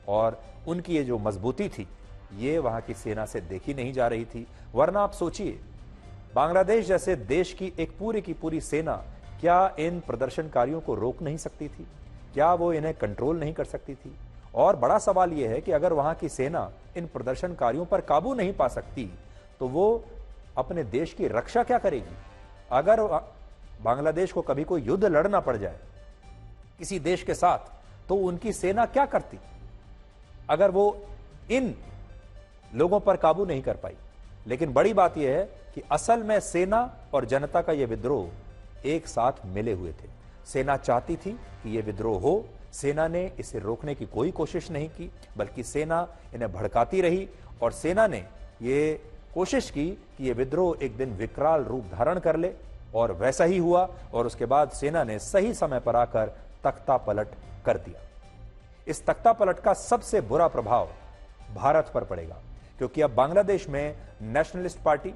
और उनकी ये जो मजबूती थी ये वहां की सेना से देखी नहीं जा रही थी। वरना आप सोचिए, बांग्लादेश जैसे देश की एक पूरी की पूरी सेना क्या इन प्रदर्शनकारियों को रोक नहीं सकती थी? क्या वो इन्हें कंट्रोल नहीं कर सकती थी? और बड़ा सवाल यह है कि अगर वहां की सेना इन प्रदर्शनकारियों पर काबू नहीं पा सकती तो वो अपने देश की रक्षा क्या करेगी? अगर बांग्लादेश को कभी कोई युद्ध लड़ना पड़ जाए किसी देश के साथ तो उनकी सेना क्या करती अगर वो इन लोगों पर काबू नहीं कर पाई? लेकिन बड़ी बात यह है कि असल में सेना और जनता का यह विद्रोह एक साथ मिले हुए थे। सेना चाहती थी कि यह विद्रोह हो, सेना ने इसे रोकने की कोई कोशिश नहीं की, बल्कि सेना इन्हें भड़काती रही और सेना ने यह कोशिश की कि यह विद्रोह एक दिन विकराल रूप धारण कर ले, और वैसा ही हुआ। और उसके बाद सेना ने सही समय पर आकर तख्ता पलट कर दिया। इस तख्ता पलट का सबसे बुरा प्रभाव भारत पर पड़ेगा, क्योंकि अब बांग्लादेश में नेशनलिस्ट पार्टी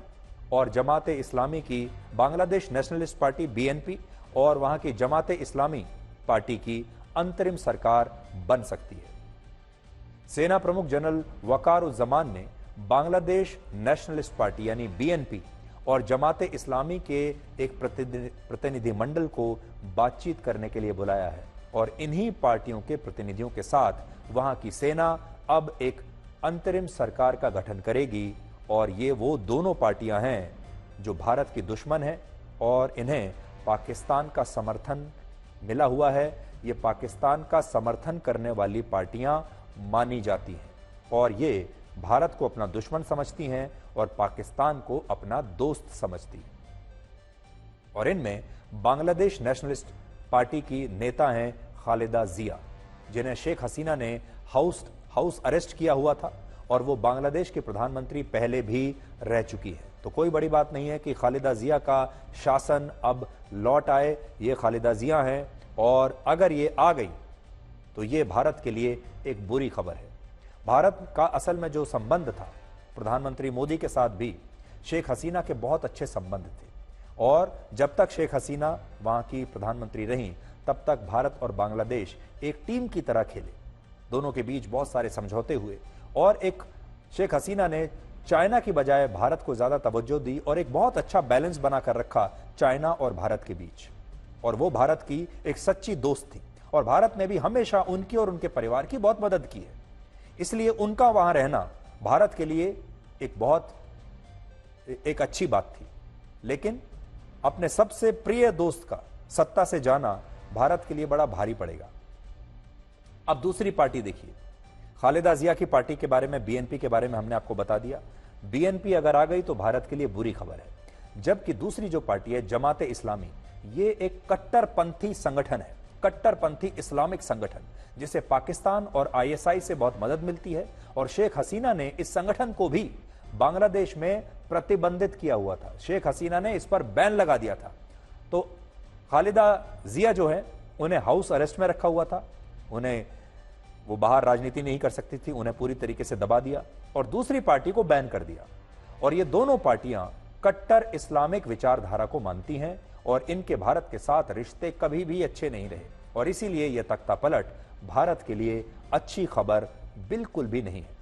और जमाते इस्लामी की बांग्लादेश नेशनलिस्ट पार्टी बीएनपी और वहां की जमाते इस्लामी पार्टी की अंतरिम सरकार बन सकती है। सेना प्रमुख जनरल वकारुज्जमान ने बांग्लादेश नेशनलिस्ट पार्टी यानी बीएनपी और जमाते इस्लामी के एक प्रतिनिधिमंडल को बातचीत करने के लिए बुलाया है, और इन्हीं पार्टियों के प्रतिनिधियों के साथ वहां की सेना अब एक अंतरिम सरकार का गठन करेगी। और ये वो दोनों पार्टियां हैं जो भारत की दुश्मन हैं और इन्हें पाकिस्तान का समर्थन मिला हुआ है। ये पाकिस्तान का समर्थन करने वाली पार्टियां मानी जाती हैं और ये भारत को अपना दुश्मन समझती हैं और पाकिस्तान को अपना दोस्त समझती हैं। और इनमें बांग्लादेश नेशनलिस्ट पार्टी की नेता हैं खालिदा जिया, जिन्हें शेख हसीना ने हाउस अरेस्ट किया हुआ था और वो बांग्लादेश के प्रधानमंत्री पहले भी रह चुकी है। तो कोई बड़ी बात नहीं है कि खालिदा जिया का शासन अब लौट आए। ये खालिदा जिया हैं और अगर ये आ गई तो ये भारत के लिए एक बुरी खबर है। भारत का असल में जो संबंध था प्रधानमंत्री मोदी के साथ भी शेख हसीना के बहुत अच्छे संबंध थे, और जब तक शेख हसीना वहां की प्रधानमंत्री रहीं तब तक भारत और बांग्लादेश एक टीम की तरह खेले। दोनों के बीच बहुत सारे समझौते हुए और एक शेख हसीना ने चाइना की बजाय भारत को ज्यादा तवज्जो दी और एक बहुत अच्छा बैलेंस बनाकर रखा चाइना और भारत के बीच। और वो भारत की एक सच्ची दोस्त थी और भारत ने भी हमेशा उनकी और उनके परिवार की बहुत मदद की है। इसलिए उनका वहां रहना भारत के लिए एक अच्छी बात थी। लेकिन अपने सबसे प्रिय दोस्त का सत्ता से जाना भारत के लिए बड़ा भारी पड़ेगा। अब दूसरी पार्टी देखिए, खालिदा जिया की पार्टी के बारे में, बीएनपी के बारे में हमने आपको बता दिया। बीएनपी अगर आ गई तो भारत के लिए बुरी खबर है। जबकि दूसरी जो पार्टी है जमाते इस्लामी, ये एक कट्टरपंथी संगठन है, कट्टरपंथी इस्लामिक संगठन, जिसे पाकिस्तान और आईएसआई से बहुत मदद मिलती है। और शेख हसीना ने इस संगठन को भी बांग्लादेश में प्रतिबंधित किया हुआ था। शेख हसीना ने इस पर बैन लगा दिया था। तो खालिदा जिया जो है उन्हें हाउस अरेस्ट में रखा हुआ था, वो बाहर राजनीति नहीं कर सकती थी, उन्हें पूरी तरीके से दबा दिया और दूसरी पार्टी को बैन कर दिया। और ये दोनों पार्टियां कट्टर इस्लामिक विचारधारा को मानती हैं और इनके भारत के साथ रिश्ते कभी भी अच्छे नहीं रहे, और इसीलिए यह तख्ता पलट भारत के लिए अच्छी खबर बिल्कुल भी नहीं है।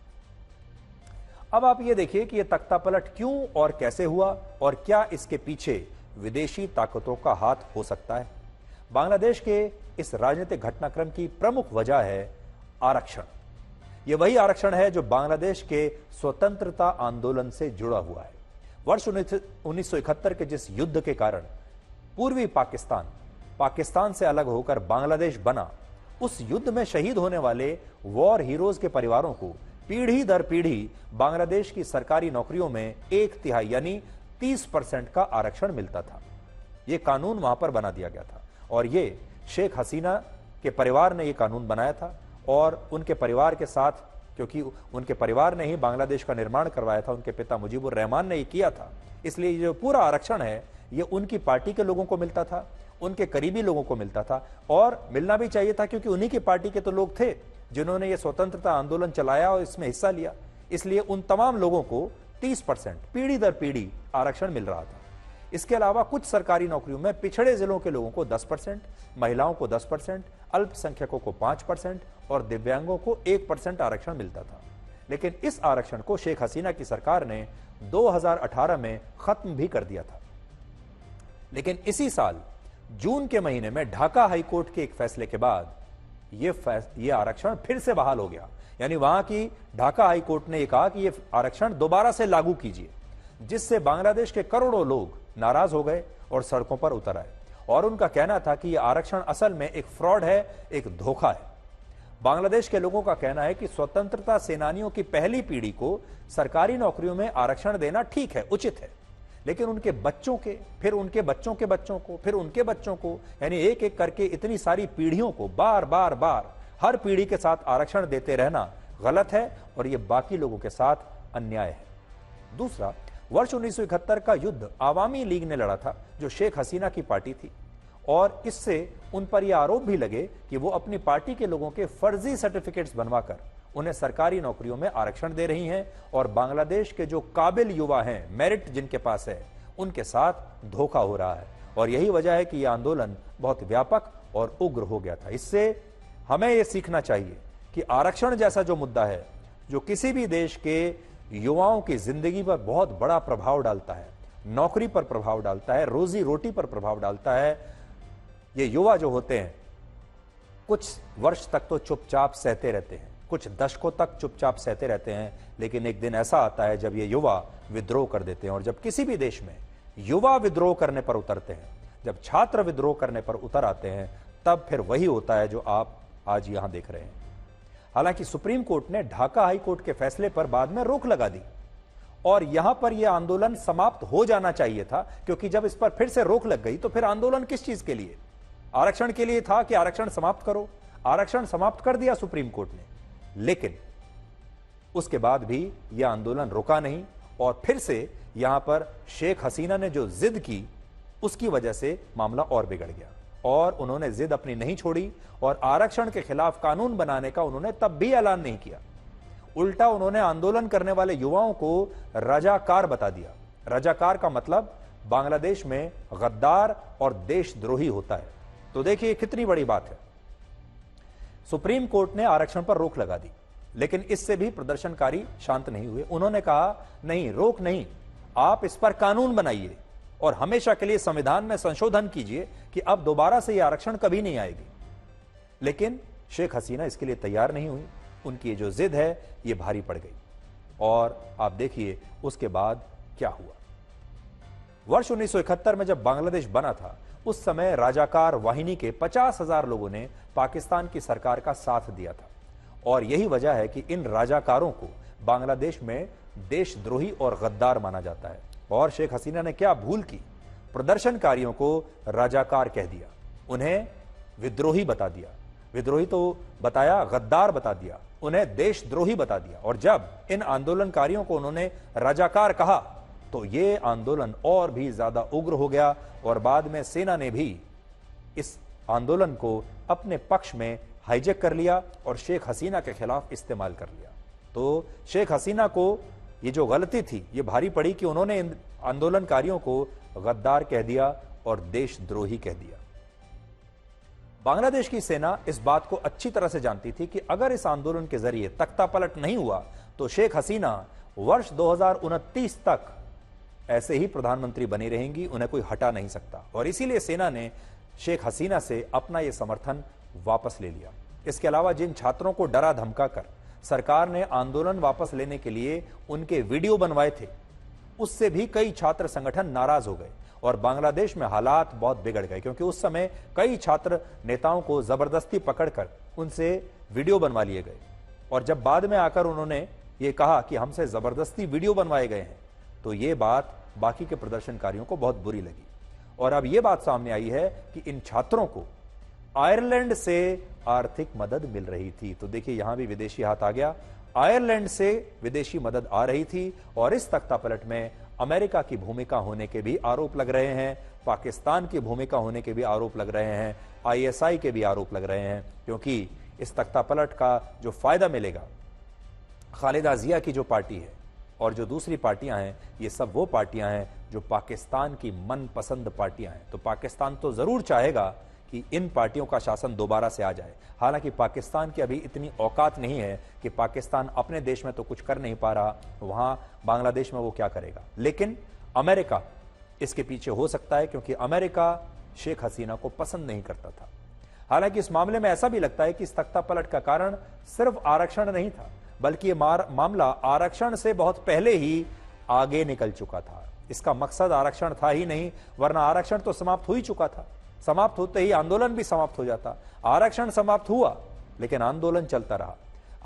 अब आप ये देखिए कि यह तख्ता पलट क्यों और कैसे हुआ और क्या इसके पीछे विदेशी ताकतों का हाथ हो सकता है। बांग्लादेश के इस राजनीतिक घटनाक्रम की प्रमुख वजह है आरक्षण। यह वही आरक्षण है जो बांग्लादेश के स्वतंत्रता आंदोलन से जुड़ा हुआ है। वर्ष 1971 के जिस युद्ध के कारण पूर्वी पाकिस्तान से अलग होकर बांग्लादेश बना, उस युद्ध में शहीद होने वाले वॉर हीरोज के परिवारों को पीढ़ी दर पीढ़ी बांग्लादेश की सरकारी नौकरियों में 1/3 यानी 30% का आरक्षण मिलता था। यह कानून वहां पर बना दिया गया था और यह शेख हसीना के परिवार ने यह कानून बनाया था और उनके परिवार के साथ, क्योंकि उनके परिवार ने ही बांग्लादेश का निर्माण करवाया था, उनके पिता मुजीबुर रहमान ने ये किया था, इसलिए जो पूरा आरक्षण है ये उनकी पार्टी के लोगों को मिलता था, उनके करीबी लोगों को मिलता था और मिलना भी चाहिए था, क्योंकि उन्हीं की पार्टी के तो लोग थे जिन्होंने ये स्वतंत्रता आंदोलन चलाया और इसमें हिस्सा लिया। इसलिए उन तमाम लोगों को 30% पीढ़ी दर पीढ़ी आरक्षण मिल रहा था। इसके अलावा कुछ सरकारी नौकरियों में पिछड़े जिलों के लोगों को 10%, महिलाओं को 10%, अल्पसंख्यकों को 5% और दिव्यांगों को 1% आरक्षण मिलता था। लेकिन इस आरक्षण को शेख हसीना की सरकार ने 2018 में खत्म भी कर दिया था। लेकिन इसी साल जून के महीने में ढाका हाईकोर्ट के एक फैसले के बाद ये आरक्षण फिर से बहाल हो गया। यानी वहां की ढाका हाई कोर्ट ने यह कहा कि यह आरक्षण दोबारा से लागू कीजिए, जिससे बांग्लादेश के करोड़ों लोग नाराज हो गए और सड़कों पर उतर आए। और उनका कहना था कि यह आरक्षण असल में एक फ्रॉड है, एक धोखा है। बांग्लादेश के लोगों का कहना है कि स्वतंत्रता सेनानियों की पहली पीढ़ी को सरकारी नौकरियों में आरक्षण देना ठीक है, उचित है, लेकिन उनके बच्चों के, फिर उनके बच्चों के बच्चों को, फिर उनके बच्चों को, यानी एक एक करके इतनी सारी पीढ़ियों को बार बार बार हर पीढ़ी के साथ आरक्षण देते रहना गलत है और यह बाकी लोगों के साथ अन्याय है। दूसरा, वर्ष 1971 का युद्ध आवामी लीग ने लड़ा था, जो शेख हसीना की पार्टी थी, और इससे उन पर यह आरोप भी लगे कि वो अपनी पार्टी के लोगों के फर्जी सर्टिफिकेट्स बनवाकर उन्हें सरकारी नौकरियों में आरक्षण दे रही हैं और बांग्लादेश के जो काबिल युवा हैं, मेरिट जिनके पास है, उनके साथ धोखा हो रहा है। और यही वजह है कि यह आंदोलन बहुत व्यापक और उग्र हो गया था। इससे हमें यह सीखना चाहिए कि आरक्षण जैसा जो मुद्दा है, जो किसी भी देश के युवाओं की जिंदगी पर बहुत बड़ा प्रभाव डालता है, नौकरी पर प्रभाव डालता है, रोजी रोटी पर प्रभाव डालता है, ये युवा जो होते हैं कुछ वर्ष तक तो चुपचाप सहते रहते हैं, कुछ दशकों तक चुपचाप सहते रहते हैं, लेकिन एक दिन ऐसा आता है जब ये युवा विद्रोह कर देते हैं। और जब किसी भी देश में युवा विद्रोह करने पर उतरते हैं, जब छात्र विद्रोह करने पर उतर आते हैं, तब फिर वही होता है जो आप आज यहां देख रहे हैं। हालांकि सुप्रीम कोर्ट ने ढाका हाई कोर्ट के फैसले पर बाद में रोक लगा दी और यहां पर यह आंदोलन समाप्त हो जाना चाहिए था, क्योंकि जब इस पर फिर से रोक लग गई तो फिर आंदोलन किस चीज के लिए? आरक्षण के लिए था कि आरक्षण समाप्त करो। आरक्षण समाप्त कर दिया सुप्रीम कोर्ट ने, लेकिन उसके बाद भी यह आंदोलन रुका नहीं और फिर से यहां पर शेख हसीना ने जो जिद की, उसकी वजह से मामला और बिगड़ गया और उन्होंने जिद अपनी नहीं छोड़ी और आरक्षण के खिलाफ कानून बनाने का उन्होंने तब भी ऐलान नहीं किया। उल्टा उन्होंने आंदोलन करने वाले युवाओं को रजाकार बता दिया। रजाकार का मतलब बांग्लादेश में गद्दार और देशद्रोही होता है। तो देखिए कितनी बड़ी बात है। सुप्रीम कोर्ट ने आरक्षण पर रोक लगा दी, लेकिन इससे भी प्रदर्शनकारी शांत नहीं हुए। उन्होंने कहा नहीं, रोक नहीं, आप इस पर कानून बनाइए और हमेशा के लिए संविधान में संशोधन कीजिए कि अब दोबारा से यह आरक्षण कभी नहीं आएगी। लेकिन शेख हसीना इसके लिए तैयार नहीं हुई। उनकी ये जो जिद है ये भारी पड़ गई और आप देखिए उसके बाद क्या हुआ। वर्ष 1971 में जब बांग्लादेश बना था, उस समय राजाकार वाहिनी के 50,000 लोगों ने पाकिस्तान की सरकार का साथ दिया था और यही वजह है कि इन राजाकारों को बांग्लादेश में देशद्रोही और गद्दार माना जाता है। और शेख हसीना ने क्या भूल की? प्रदर्शनकारियों को राजाकार कह दिया, उन्हें विद्रोही बता दिया, विद्रोही तो बताया, गद्दार बता दिया, उन्हें देशद्रोही बता दिया। और जब इन आंदोलनकारियों को उन्होंने राजाकार कहा तो ये आंदोलन और भी ज्यादा उग्र हो गया और बाद में सेना ने भी इस आंदोलन को अपने पक्ष में हाईजैक कर लिया और शेख हसीना के खिलाफ इस्तेमाल कर लिया। तो शेख हसीना को ये जो गलती थी ये भारी पड़ी कि उन्होंने इन आंदोलनकारियों को गद्दार कह दिया और देशद्रोही कह दिया। बांग्लादेश की सेना इस बात को अच्छी तरह से जानती थी कि अगर इस आंदोलन के जरिए तख्तापलट नहीं हुआ तो शेख हसीना वर्ष 2029 तक ऐसे ही प्रधानमंत्री बनी रहेंगी, उन्हें कोई हटा नहीं सकता। और इसीलिए सेना ने शेख हसीना से अपना यह समर्थन वापस ले लिया। इसके अलावा जिन छात्रों को डरा धमका कर सरकार ने आंदोलन वापस लेने के लिए उनके वीडियो बनवाए थे, उससे भी कई छात्र संगठन नाराज हो गए और बांग्लादेश में हालात बहुत बिगड़ गए, क्योंकि उस समय कई छात्र नेताओं को जबरदस्ती पकड़कर उनसे वीडियो बनवा लिए गए। और जब बाद में आकर उन्होंने ये कहा कि हमसे जबरदस्ती वीडियो बनवाए गए हैं, तो ये बात बाकी के प्रदर्शनकारियों को बहुत बुरी लगी। और अब यह बात सामने आई है कि इन छात्रों को आयरलैंड से आर्थिक मदद मिल रही थी। तो देखिए यहां भी विदेशी हाथ आ गया। आयरलैंड से विदेशी मदद आ रही थी और इस तख्तापलट में अमेरिका की भूमिका होने के भी आरोप लग रहे हैं, पाकिस्तान की भूमिका होने के भी आरोप लग रहे हैं, आईएसआई के भी आरोप लग रहे हैं, क्योंकि इस तख्तापलट का जो फायदा मिलेगा खालिदा जिया की जो पार्टी है और जो दूसरी पार्टियां हैं, ये सब वो पार्टियां हैं जो पाकिस्तान की मनपसंद पार्टियां हैं। तो पाकिस्तान तो जरूर चाहेगा कि इन पार्टियों का शासन दोबारा से आ जाए। हालांकि पाकिस्तान की अभी इतनी औकात नहीं है कि पाकिस्तान अपने देश में तो कुछ कर नहीं पा रहा, वहां बांग्लादेश में वो क्या करेगा। लेकिन अमेरिका इसके पीछे हो सकता है, क्योंकि अमेरिका शेख हसीना को पसंद नहीं करता था। हालांकि इस मामले में ऐसा भी लगता है कि इस तख्तापलट का कारण सिर्फ आरक्षण नहीं था, बल्कि ये मामला आरक्षण से बहुत पहले ही आगे निकल चुका था। इसका मकसद आरक्षण था ही नहीं, वरना आरक्षण तो समाप्त हो ही चुका था। समाप्त होते ही आंदोलन भी समाप्त हो जाता। आरक्षण समाप्त हुआ, लेकिन आंदोलन चलता रहा।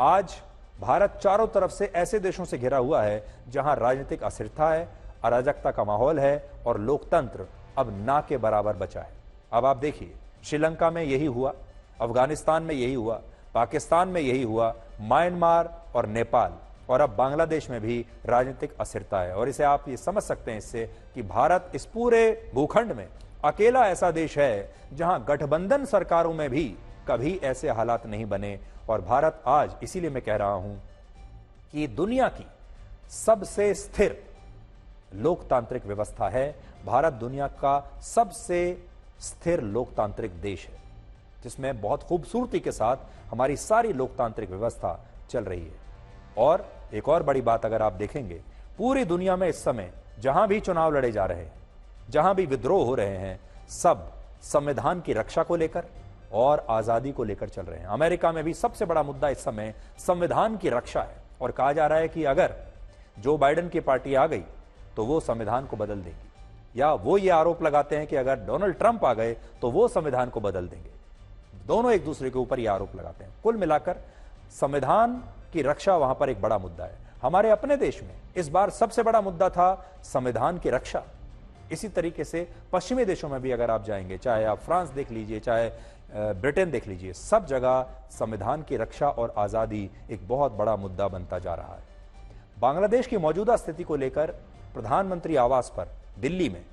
आज भारत चारों तरफ से ऐसे देशों से घिरा हुआ है जहां राजनीतिक अस्थिरता है, अराजकता का माहौल है और लोकतंत्र अब ना के बराबर बचा है। अब आप देखिए, श्रीलंका में यही हुआ, अफगानिस्तान में यही हुआ, पाकिस्तान में यही हुआ, म्यांमार और नेपाल, और अब बांग्लादेश में भी राजनीतिक अस्थिरता है। और इसे आप ये समझ सकते हैं इससे कि भारत इस पूरे भूखंड में अकेला ऐसा देश है जहां गठबंधन सरकारों में भी कभी ऐसे हालात नहीं बने। और भारत आज, इसीलिए मैं कह रहा हूं कि दुनिया की सबसे स्थिर लोकतांत्रिक व्यवस्था है। भारत दुनिया का सबसे स्थिर लोकतांत्रिक देश है, जिसमें बहुत खूबसूरती के साथ हमारी सारी लोकतांत्रिक व्यवस्था चल रही है। और एक और बड़ी बात अगर आप देखेंगे, पूरी दुनिया में इस समय जहां भी चुनाव लड़े जा रहे हैं, जहां भी विद्रोह हो रहे हैं, सब संविधान की रक्षा को लेकर और आजादी को लेकर चल रहे हैं। अमेरिका में भी सबसे बड़ा मुद्दा इस समय संविधान की रक्षा है, और कहा जा रहा है कि अगर जो बाइडेन की पार्टी आ गई तो वो संविधान को बदल देगी, या वो ये आरोप लगाते हैं कि अगर डोनाल्ड ट्रंप आ गए तो वो संविधान को बदल देंगे। दोनों एक दूसरे के ऊपर ये आरोप लगाते हैं। कुल मिलाकर संविधान की रक्षा वहां पर एक बड़ा मुद्दा है। हमारे अपने देश में इस बार सबसे बड़ा मुद्दा था संविधान की रक्षा। इसी तरीके से पश्चिमी देशों में भी अगर आप जाएंगे, चाहे आप फ्रांस देख लीजिए, चाहे ब्रिटेन देख लीजिए, सब जगह संविधान की रक्षा और आजादी एक बहुत बड़ा मुद्दा बनता जा रहा है। बांग्लादेश की मौजूदा स्थिति को लेकर प्रधानमंत्री आवास पर दिल्ली में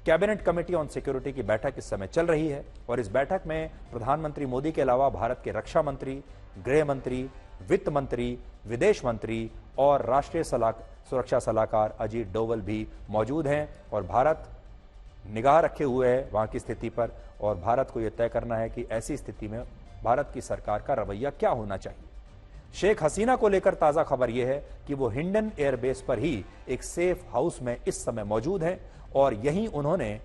कैबिनेट कमेटी ऑन सिक्योरिटी की बैठक इस समय चल रही है, और इस बैठक में प्रधानमंत्री मोदी के अलावा भारत के रक्षा मंत्री, गृह मंत्री, वित्त मंत्री, विदेश मंत्री और राष्ट्रीय सुरक्षा सलाहकार अजीत डोवल भी मौजूद हैं। और भारत निगाह रखे हुए है वहां की स्थिति पर, और भारत को यह तय करना है कि ऐसी स्थिति में भारत की सरकार का रवैया क्या होना चाहिए। शेख हसीना को लेकर ताजा खबर यह है कि वो हिंडन एयरबेस पर ही एक सेफ हाउस में इस समय मौजूद हैं, और यहीं उन्होंने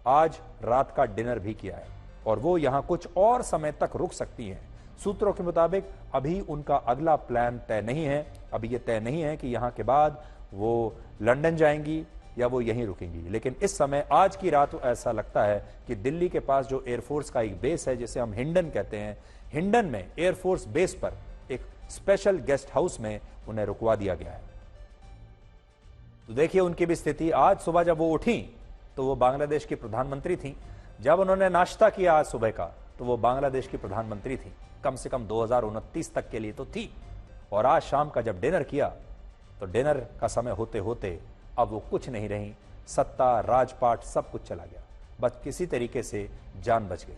आज रात का डिनर भी किया है, और वो यहां कुछ और समय तक रुक सकती हैं। सूत्रों के मुताबिक अभी उनका अगला प्लान तय नहीं है। अभी यह तय नहीं है कि यहां के बाद वो लंदन जाएंगी या वो यहीं रुकेंगी, लेकिन इस समय आज की रात ऐसा लगता है कि दिल्ली के पास जो एयरफोर्स का एक बेस है, जिसे हम हिंडन कहते हैं, हिंडन में एयरफोर्स बेस पर एक स्पेशल गेस्ट हाउस में उन्हें रुकवा दिया गया है। तो देखिए उनकी भी स्थिति। आज सुबह जब वो उठी तो वो बांग्लादेश की प्रधानमंत्री थी। जब उन्होंने नाश्ता किया आज सुबह का तो वो बांग्लादेश की प्रधानमंत्री थी, कम से कम 2029 तक के लिए तो थी। और आज शाम का जब डिनर किया तो डिनर का समय होते होते अब वो कुछ नहीं रही। सत्ता, राजपाट सब कुछ चला गया, बस किसी तरीके से जान बच गई।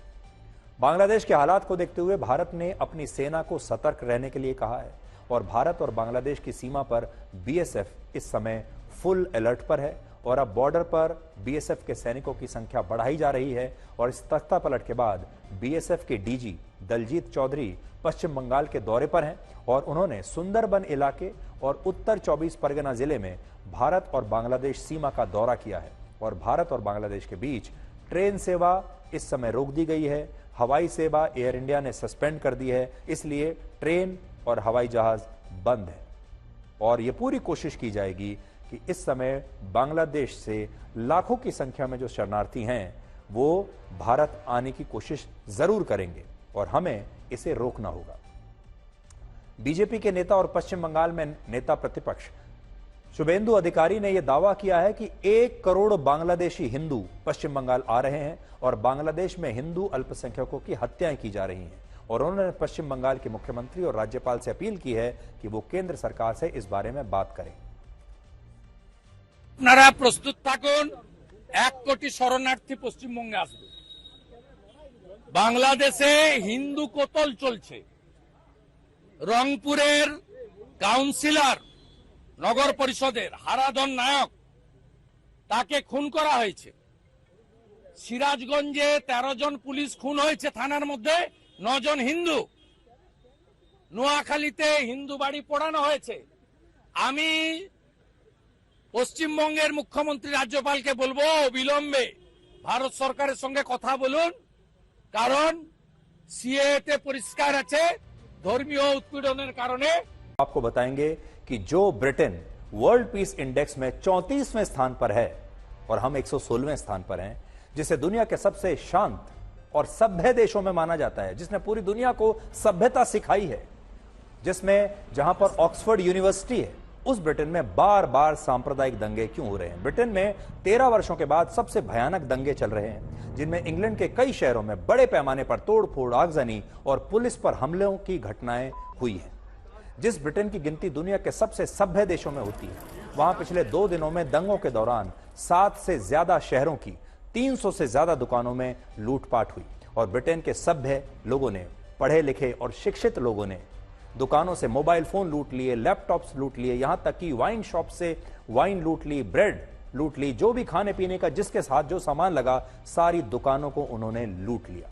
बांग्लादेश के हालात को देखते हुए भारत ने अपनी सेना को सतर्क रहने के लिए कहा है, और भारत और बांग्लादेश की सीमा पर बीएसएफ इस समय फुल अलर्ट पर है, और अब बॉर्डर पर बीएसएफ के सैनिकों की संख्या बढ़ाई जा रही है। और इस तख्तापलट के बाद बीएसएफ के डीजी दलजीत चौधरी पश्चिम बंगाल के दौरे पर हैं, और उन्होंने सुंदरबन इलाके और उत्तर 24 परगना जिले में भारत और बांग्लादेश सीमा का दौरा किया है। और भारत और बांग्लादेश के बीच ट्रेन सेवा इस समय रोक दी गई है, हवाई सेवा एयर इंडिया ने सस्पेंड कर दी है, इसलिए ट्रेन और हवाई जहाज बंद है। और यह पूरी कोशिश की जाएगी कि इस समय बांग्लादेश से लाखों की संख्या में जो शरणार्थी हैं वो भारत आने की कोशिश जरूर करेंगे, और हमें इसे रोकना होगा। बीजेपी के नेता और पश्चिम बंगाल में नेता प्रतिपक्ष शुभेंदु अधिकारी ने यह दावा किया है कि 1 करोड़ बांग्लादेशी हिंदू पश्चिम बंगाल आ रहे हैं, और बांग्लादेश में हिंदू अल्पसंख्यकों की हत्याएं की जा रही हैं। और उन्होंने पश्चिम बंगाल के मुख्यमंत्री और राज्यपाल से अपील की है कि वो केंद्र सरकार से इस बारे में बात करें। আপনারা প্রস্তুত থাকুন, 1 কোটি শরণার্থী পশ্চিমবঙ্গে আসবে। বাংলাদেশে হিন্দু কতল চলছে। রংপুরের কাউন্সিলর নগর পরিষদের হারাধন নায়ক তাকে খুন করা হয়েছে। সিরাজগঞ্জে 13 জন পুলিশ খুন হয়েছে, থানার মধ্যে 9 জন হিন্দু। নোয়াখালীতে হিন্দু বাড়ি পোড়ানো হয়েছে। আমি পশ্চিমবঙ্গের মুখ্যমন্ত্রী রাজ্যপালকে বলবো অবিলম্বে ভারত সরকারের সঙ্গে কথা বলুন, কারণ সিএতে পরিষ্কার আছে ধর্মীয় উৎপীড়নের কারণে। आपको बताएंगे कि जो ब्रिटेन वर्ल्ड पीस इंडेक्स में 34वें स्थान पर है और हम 116वें स्थान पर हैं, जिसे दुनिया के सबसे शांत और सभ्य देशों में माना जाता है, जिसने पूरी दुनिया को सभ्यता सिखाई है, जिसमें जहां पर ऑक्सफोर्ड यूनिवर्सिटी है, उस ब्रिटेन में बार बार सांप्रदायिक दंगे क्यों हो रहे हैं। ब्रिटेन में 13 वर्षों के बाद सबसे भयानक दंगे चल रहे हैं, जिनमें इंग्लैंड के कई शहरों में बड़े पैमाने पर तोड़फोड़, आगजनी और पुलिस पर हमलों की घटनाएं हुई हैं। जिस ब्रिटेन की गिनती दुनिया के सबसे सभ्य देशों में होती है, वहां पिछले 2 दिनों में दंगों के दौरान 7 से ज्यादा शहरों की 300 से ज्यादा दुकानों में लूटपाट हुई और ब्रिटेन के सभ्य लोगों ने, पढ़े लिखे और शिक्षित लोगों ने दुकानों से मोबाइल फोन लूट लिए, लैपटॉप्स लूट लिए, यहां तक कि वाइन शॉप से वाइन लूट ली, ब्रेड लूट ली, जो भी खाने पीने का जिसके साथ जो सामान लगा, सारी दुकानों को उन्होंने लूट लिया।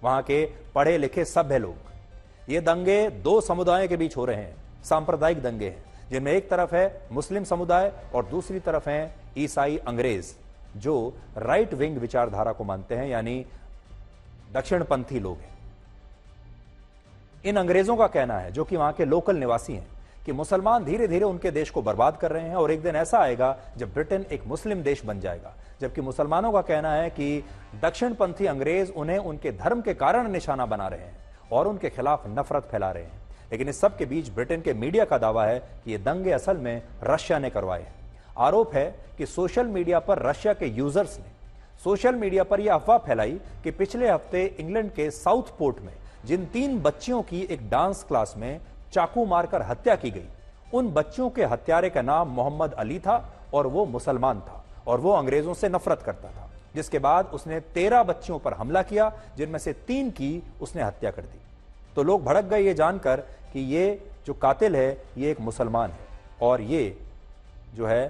वहां के पढ़े लिखे सभ्य लोग, ये दंगे 2 समुदायों के बीच हो रहे हैं, सांप्रदायिक दंगे हैं, जिनमें एक तरफ है मुस्लिम समुदाय और दूसरी तरफ है ईसाई अंग्रेज, जो राइट विंग विचारधारा को मानते हैं, यानी दक्षिणपंथी लोग हैं। इन अंग्रेजों का कहना है, जो कि वहां के लोकल निवासी हैं, कि मुसलमान धीरे धीरे उनके देश को बर्बाद कर रहे हैं और एक दिन ऐसा आएगा जब ब्रिटेन एक मुस्लिम देश बन जाएगा। जबकि मुसलमानों का कहना है कि दक्षिणपंथी अंग्रेज उन्हें उनके धर्म के कारण निशाना बना रहे हैं और उनके खिलाफ नफरत फैला रहे हैं। लेकिन इस सब के बीच ब्रिटेन के मीडिया का दावा है कि ये दंगे असल में रशिया ने करवाए हैं। आरोप है कि सोशल मीडिया पर रशिया के यूजर्स ने सोशल मीडिया पर यह अफवाह फैलाई कि पिछले हफ्ते इंग्लैंड के साउथपोर्ट में जिन 3 बच्चियों की एक डांस क्लास में चाकू मारकर हत्या की गई, उन बच्चियों के हत्यारे का नाम मोहम्मद अली था और वो मुसलमान था और वो अंग्रेजों से नफरत करता था। जिसके बाद उसने 13 बच्चियों पर हमला किया, जिनमें से 3 की उसने हत्या कर दी। तो लोग भड़क गए ये जानकर कि ये जो कातिल है ये एक मुसलमान है और ये जो है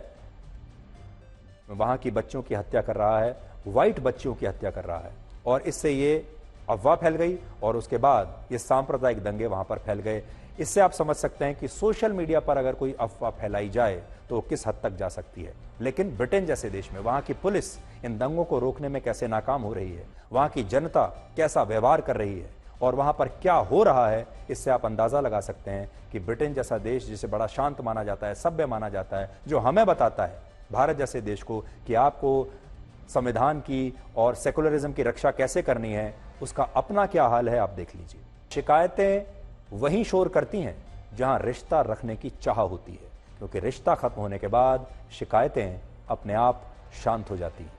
वहां की बच्चियों की हत्या कर रहा है, व्हाइट बच्चियों की हत्या कर रहा है। और इससे ये अफवाह फैल गई और उसके बाद ये सांप्रदायिक दंगे वहां पर फैल गए। इससे आप समझ सकते हैं कि सोशल मीडिया पर अगर कोई अफवाह फैलाई जाए तो किस हद तक जा सकती है। लेकिन ब्रिटेन जैसे देश में वहां की पुलिस इन दंगों को रोकने में कैसे नाकाम हो रही है, वहां की जनता कैसा व्यवहार कर रही है और वहां पर क्या हो रहा है, इससे आप अंदाजा लगा सकते हैं कि ब्रिटेन जैसा देश, जिसे बड़ा शांत माना जाता है, सभ्य माना जाता है, जो हमें बताता है भारत जैसे देश को कि आपको संविधान की और सेकुलरिज्म की रक्षा कैसे करनी है, उसका अपना क्या हाल है, आप देख लीजिए। शिकायतें वहीं शोर करती हैं जहां रिश्ता रखने की चाह होती है, क्योंकि रिश्ता खत्म होने के बाद शिकायतें अपने आप शांत हो जाती हैं।